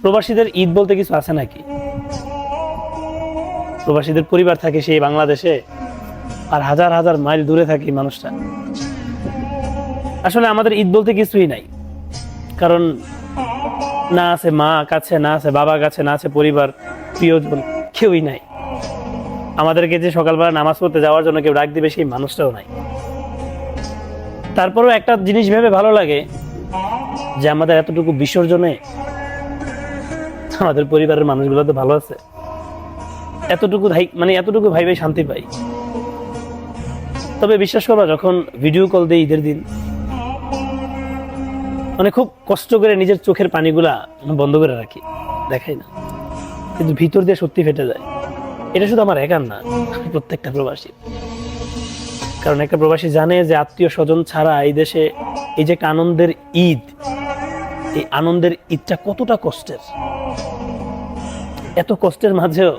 প্রবাসীদের ঈদ বলতে কিছু আছে নাকি? প্রবাসীদের পরিবার থাকে সেই বাংলাদেশে, আর হাজার হাজার মাইল দূরে থাকে মানুষটা। আসলে আমাদের ঈদ বলতে কিছুই নাই, কারণ না আছে মা কাছে, না আছে বাবা কাছে, না আছে পরিবার প্রিয়জন, কেউই নাই। আমাদেরকে যে সকালবেলা নামাজ পড়তে যাওয়ার জন্য কেউ ডাক দিবে সেই মানুষটাও নাই। তারপরেও একটা জিনিস ভেবে ভালো লাগে যে আমাদের এতটুকু বিসর্জনে আমাদের পরিবারের মানুষগুলো তো ভালো আছে, এতটুকু এতটুকু ভাই শান্তি পাই। তবে বিশ্বাস করবা, যখন ভিডিও কল দেই ঈদের দিন, খুব কষ্ট করে নিজের চোখের পানিগুলা বন্ধ করে রাখি, দেখাই না, কিন্তু ভিতর দিয়ে সত্যি ফেটে যায়। এটা শুধু আমার একার না, প্রত্যেকটা প্রবাসী। কারণ একটা প্রবাসী জানে যে আত্মীয় স্বজন ছাড়া এই দেশে এই যে একটা আনন্দের ঈদ, এই আনন্দের ঈদটা কতটা কষ্টের। এত কষ্টের মাঝেও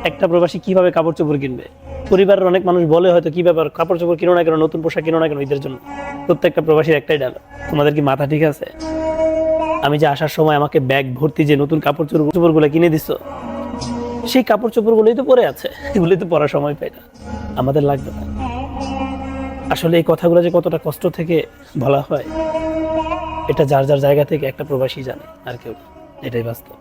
একটা প্রবাসী কিভাবে কাপড় চোপড় কিনবে? পরিবারের অনেক মানুষ বলে হয়তো, কি ব্যাপার, কাপড় চোপড় কিনো না কেন, নতুন পোশাক কিনো না কেন ঈদের জন্য? প্রত্যেকটা প্রবাসীর একটাই ডায়লগ, তোমাদের কি মাথা ঠিক আছে? আমি যে আসার সময় আমাকে ব্যাগ ভর্তি যে নতুন কাপড় চোপড় গুলো কিনে দিছো, সেই কাপড় চোপড় গুলোই তো পরে আছে, এগুলোই তো পরার সময় পাই না, আমাদের লাগবে না। আসলে এই কথাগুলো যে কতটা কষ্ট থেকে বলা হয়, এটা যার যার জায়গা থেকে একটা প্রবাসী জানে, আর কেউ না। এটাই বাস্তব।